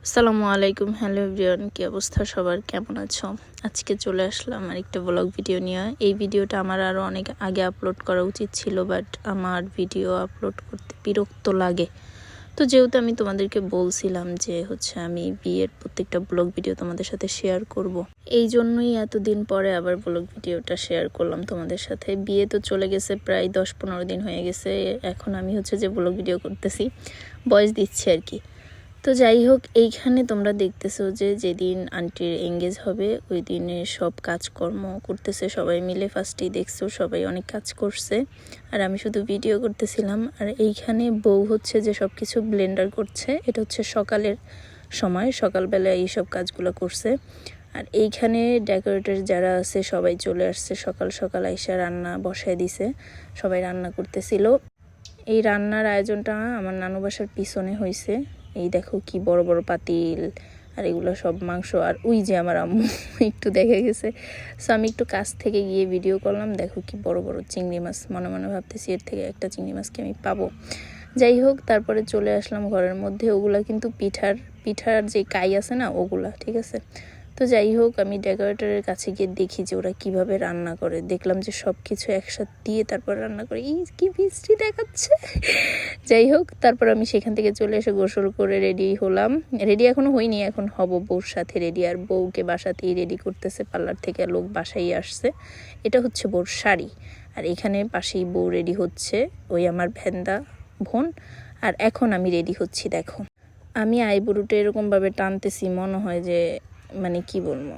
আসসালামু আলাইকুম। Hello everyone, কি অবস্থা সবার, কেমন আছো? আজকে চলে আসলাম আর একটা ব্লগ ভিডিও নিয়ে। এই ভিডিওটা আমার আরও অনেক আগে আপলোড করা উচিত ছিল, বাট আমার ভিডিও আপলোড করতে বিরক্ত লাগে। তো যেহেতু আমি তোমাদেরকে বলছিলাম যে আমি বিয়ের প্রত্যেকটা ব্লগ ভিডিও তোমাদের সাথে শেয়ার করব, এই জন্যই এতদিন পরে আবার ব্লগ ভিডিওটা শেয়ার করলাম তোমাদের সাথে। বিয়ে তো চলে গেছে, প্রায় 10-15 দিন হয়ে গেছে। এখন আমি যে ব্লগ ভিডিও করতেছি, ভয়েস দিচ্ছি আর কি। তো যাই হোক, এইখানে তোমরা দেখতেছো যে যেদিন আন্টির এঙ্গেজ হবে ওই দিনে সব কাজকর্ম করতেছে সবাই মিলে। ফার্স্টেই দেখছো সবাই অনেক কাজ করছে, আর আমি শুধু ভিডিও করতেছিলাম। আর এইখানে বউ যে সব কিছু ব্লেন্ডার করছে। এটা সকালের সময়, সকালবেলা এইসব কাজগুলো করছে। আর এইখানে ডেকোরেটর যারা আছে সবাই চলে আসছে সকাল সকাল, আইসা রান্না বসায় দিছে, সবাই রান্না করতেছিল। এই রান্নার আয়োজনটা আমার নানু বাসার পিছনে হয়েছে। এই দেখো কি বড় বড় পাতিল, আর এগুলো সব মাংস। আর ওই যে আমার আম্মু একটু দেখে গেছে, সো আমি একটু কাছ থেকে গিয়ে ভিডিও করলাম। দেখো কি বড় বড় চিংড়ি মাছ, মনে মনে ভাবতেছি এর থেকে একটা চিংড়ি মাছকে আমি পাবো। যাই হোক, তারপরে চলে আসলাম ঘরের মধ্যে। ওগুলা কিন্তু পিঠার যে কাই আছে না, ওগুলা, ঠিক আছে। তো যাই হোক, আমি ডেকোরেটরের কাছে গিয়ে দেখি যে ওরা কিভাবে রান্না করে। দেখলাম যে সব কিছু একসাথে দিয়ে তারপর রান্না করে। এই কি বৃষ্টি দেখাচ্ছে। যাই হোক, তারপর আমি সেখান থেকে চলে এসে গোসল করে রেডি হলাম। রেডি এখনো হইনি, এখন হব বউর সাথে রেডি। আর বউকে বাসাতেই রেডি করতেছে, পার্লার থেকে লোক বাসায় আসছে। এটা বউর শাড়ি। আর এখানে পাশেই বউ রেডি হচ্ছে, ওই আমার ভেন্দা বোন। আর এখন আমি রেডি হচ্ছি। দেখো, আমি আইব্রোটা এরকমভাবে টানতেছি, মনে হয় যে কি বলবো।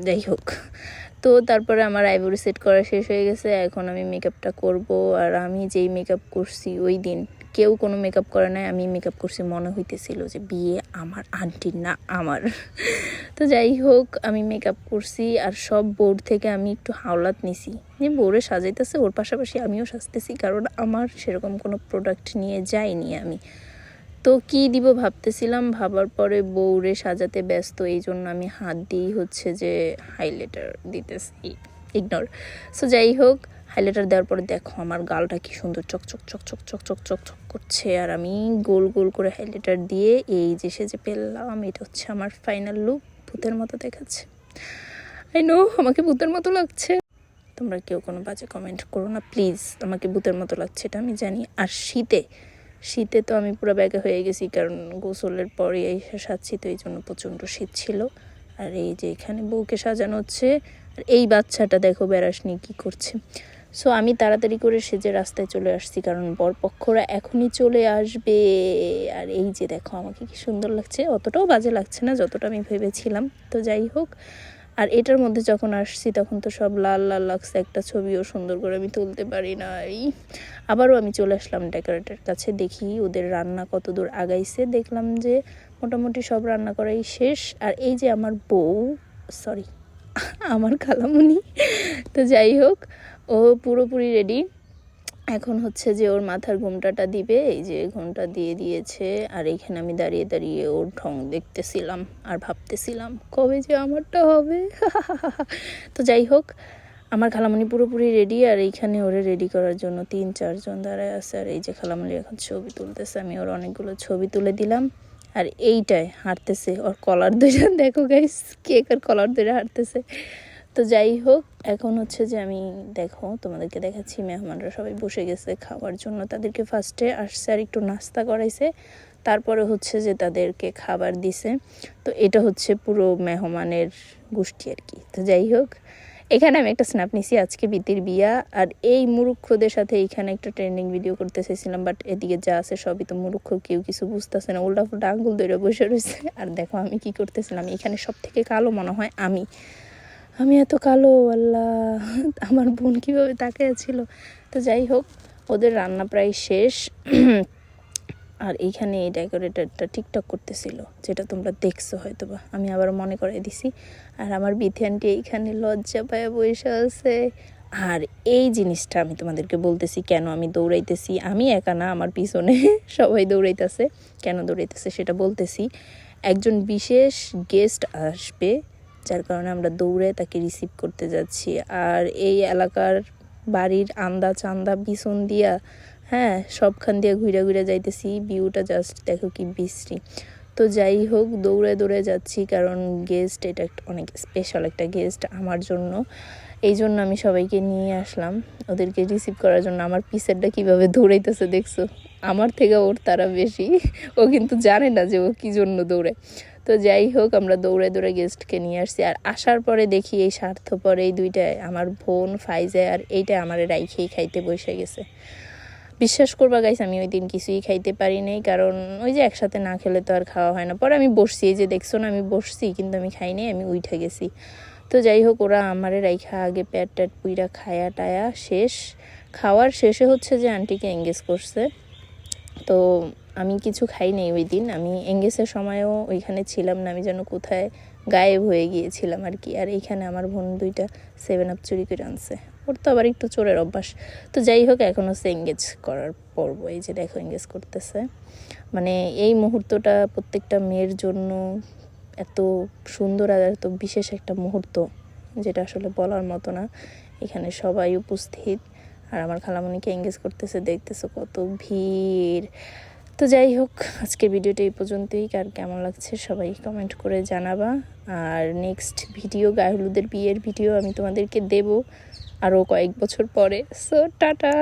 যাই হোক, তো তারপরে আমার আইব্রো সেট করা শেষ হয়ে গেছে। এখন আমি মেকআপটা করব। আর আমি যেই মেকআপ করছি ওই দিন কেউ কোনো মেকআপ করে নাই, আমি মেকআপ করছি। মনে হইতেছিল যে বিয়ে আমার আন্টির না, আমার। তো যাই হোক, আমি মেকআপ করছি। আর সব বোর্ড থেকে আমি একটু হাওলাত নিছি, যে বোর্ডে সাজাইতেছে ওর পাশাপাশি আমিও সাজতেছি, কারণ আমার সেরকম কোনো প্রোডাক্ট নিয়ে যাইনি আমি। তো কি দিব ভাবতেছিলাম, ভাবার পরে বউরে সাজাতে ব্যস্ত, এই জন্য আমি হাত দিয়েই যে হাইলাইটার দিতেছি। ইগনোর। সো যাই হোক, হাইলাইটার দেওয়ার পরে দেখো আমার গালটা কি সুন্দর চকচক চকচক চকচক চকচক করছে। আর আমি গোল গোল করে হাইলাইটার দিয়ে এই যে সেজে পেলাম। এটা আমার ফাইনাল লুক। ভূতের মতো দেখাচ্ছে, আই নো, আমাকে ভূতের মতো লাগছে। তোমরা কেউ কোনো বাজে কমেন্ট করো না প্লিজ। আমাকে ভূতের মতো লাগছে এটা আমি জানি। আর শীতে তো আমি পুরো ব্যাগে হয়ে গেছি, কারণ গোসলের পরে এসে সাজছি, তো এই জন্য প্রচণ্ড শীত ছিল। আর এই যে এখানে বউকে সাজানো হচ্ছে। আর এই বাচ্চাটা দেখো বেরাস নিয়ে কী করছে। সো আমি তাড়াতাড়ি করে সেজে রাস্তায় চলে আসছি, কারণ বরপক্ষরা এখনই চলে আসবে। আর এই যে দেখো আমাকে কি সুন্দর লাগছে, অতটাও বাজে লাগছে না যতটা আমি ভেবেছিলাম। তো যাই হোক, আর এটার মধ্যে যখন আসছি তখন তো সব লাল লাল লাগছে, একটা ছবিও সুন্দর করে আমি তুলতে পারি নাই। আবারও আমি চলে আসলাম ডেকোরেটরের কাছে, দেখি ওদের রান্না কত দূর আগাইছে। দেখলাম যে মোটামুটি সব রান্না করাই শেষ। আর এই যে আমার বউ, সরি আমার খালামণি, তো যাই হোক, ও পুরোপুরি রেডি। এখন যে ওর মাথার ঘোমটাটা দিবে, এই যে ঘোমটা দিয়ে দিয়েছে। আর এইখানে আমি দাঁড়িয়ে দাঁড়িয়ে ওর ঢং দেখতেছিলাম আর ভাবতেছিলাম কবে যে আমারটা হবে। তো যাই হোক, আমার খালামণি পুরোপুরি রেডি। আর এইখানে ওরে রেডি করার জন্য 3-4 জন দাঁড়ায় আছে। আর এই যে খালামণি এখন ছবি তুলতেছে, আমি ওর অনেকগুলো ছবি তুলে দিলাম। আর এইটায় হাঁটতেছে, ওর কলার ধরে দেখো গাইস, কেকের কলার ধরে হাঁটতেছে। তো যাই হোক, এখন যে আমি দেখো তোমাদেরকে দেখাচ্ছি, মেহমানরা সবাই বসে গেছে খাওয়ার জন্য। তাদেরকে ফার্স্টে আসছে আর একটু নাস্তা করাইছে, তারপরে যে তাদেরকে খাবার দিছে। তো এটা পুরো মেহমানের গোষ্ঠী আর কি। তো যাই হোক, এখানে আমি একটা স্ন্যাপ নিছি, আজকে বিতির বিয়া। আর এই মুরুক্ষদের সাথে এইখানে একটা ট্রেন্ডিং ভিডিও করতে চাইছিলাম, বাট এদিকে যা আছে সবই তো মুরুক্ষ, কেউ কিছু বুঝতেছে না, উল্টা ফুল্টা আঙ্গুল ধরে বসে রয়েছে। আর দেখো আমি কি করতেছিলাম, এখানে সব থেকে কালো মনে হয় আমি এত কালো, আল্লাহ, আমার বোন কীভাবে তাকিয়ে ছিল। তো যাই হোক, ওদের রান্না প্রায় শেষ। আর এইখানে এই ডেকোরেটরটা টিকটক করতেছিল, যেটা তোমরা দেখছো হয়তো বা, আমি আবার মনে করে দিছি। আর আমার বিথি আন্টি এইখানে লজ্জা পায়ে বসে আছে। আর এই জিনিসটা আমি তোমাদেরকে বলতেছি কেন আমি দৌড়াইতেছি। আমি একা না, আমার পিছনে সবাই দৌড়াইতেছে। কেন দৌড়াইতেছে সেটা বলতেছি। একজন বিশেষ গেস্ট আসবে, যার কারণে আমরা দৌড়ে তাকে রিসিভ করতে যাচ্ছি। আর এই এলাকার বাড়ির আন্দা চান্দা পিছন দিয়া, হ্যাঁ, সবখান দিয়ে ঘুরে ঘুরে যাইতেছি। ভিউটা জাস্ট দেখো কি বিশ্রী। তো যাই হোক, দৌড়ে দৌড়ে যাচ্ছি, কারণ গেস্ট এটা অনেক স্পেশাল একটা গেস্ট আমার জন্য। এই জন্য আমি সবাইকে নিয়ে আসলাম ওদেরকে রিসিভ করার জন্য। আমার পিসেরটা কীভাবে দৌড়াইতেছে দেখছো, আমার থেকে ওর তারা বেশি। ও কিন্তু জানে না যে ও কী জন্য দৌড়ে। তো যাই হোক, আমরা দৌড়ে দৌড়ে গেস্টকে নিয়ে আসছি। আর আসার পরে দেখি এই স্বার্থপর এই দুইটায়, আমার বোন ফাইজা আর এইটা আমার রাইখেই খাইতে বসে গেছে। বিশ্বাস করবা গাইস, আমি ওই দিন কিছুই খাইতে পারি নাই, কারণ ওই যে একসাথে না খেলে তো আর খাওয়া হয় না। পরে আমি বসছি, এই যে দেখছো না, আমি বসছি কিন্তু আমি খাই নাই, আমি উঠে গেছি। তো যাই হোক, ওরা আমারে রাইখা আগে প্যাট ট্যাট পুইরা খায়া টায়া শেষ। খাওয়ার শেষে হচ্ছে যে আন্টিকে এঙ্গেজ করছে। তো আমি কিছু খাই নাই ওই দিন। আমি এঙ্গেজের সময়ও ওইখানে ছিলাম না, আমি যেন কোথায় গায়েব হয়ে গিয়েছিলাম আর কি। আর এইখানে আমার বোন 2টা 7 আপ চুরি করে আনছে, ওর তো আবার একটু চোরের অভ্যাস। তো যাই হোক, এখন হচ্ছে এঙ্গেজ করার পর্ব। এই যে দেখো এঙ্গেজ করতেছে। মানে এই মুহূর্তটা প্রত্যেকটা মেয়ের জন্য এত সুন্দর আর এত বিশেষ একটা মুহূর্ত, যেটা আসলে বলার মতো না। এখানে সবাই উপস্থিত, আর আমার খালামণিকে এঙ্গেজ করতেছে, দেখতেছো কত ভিড়। তো যাই হোক, আজকের ভিডিওটা এই পর্যন্তই। কার কেমন লাগছে সবাই কমেন্ট করে জানাবা। আর নেক্সট ভিডিও, গায়ে হলুদের বিয়ের ভিডিও আমি তোমাদেরকে দেব আরও কয়েক বছর পরে। So tata.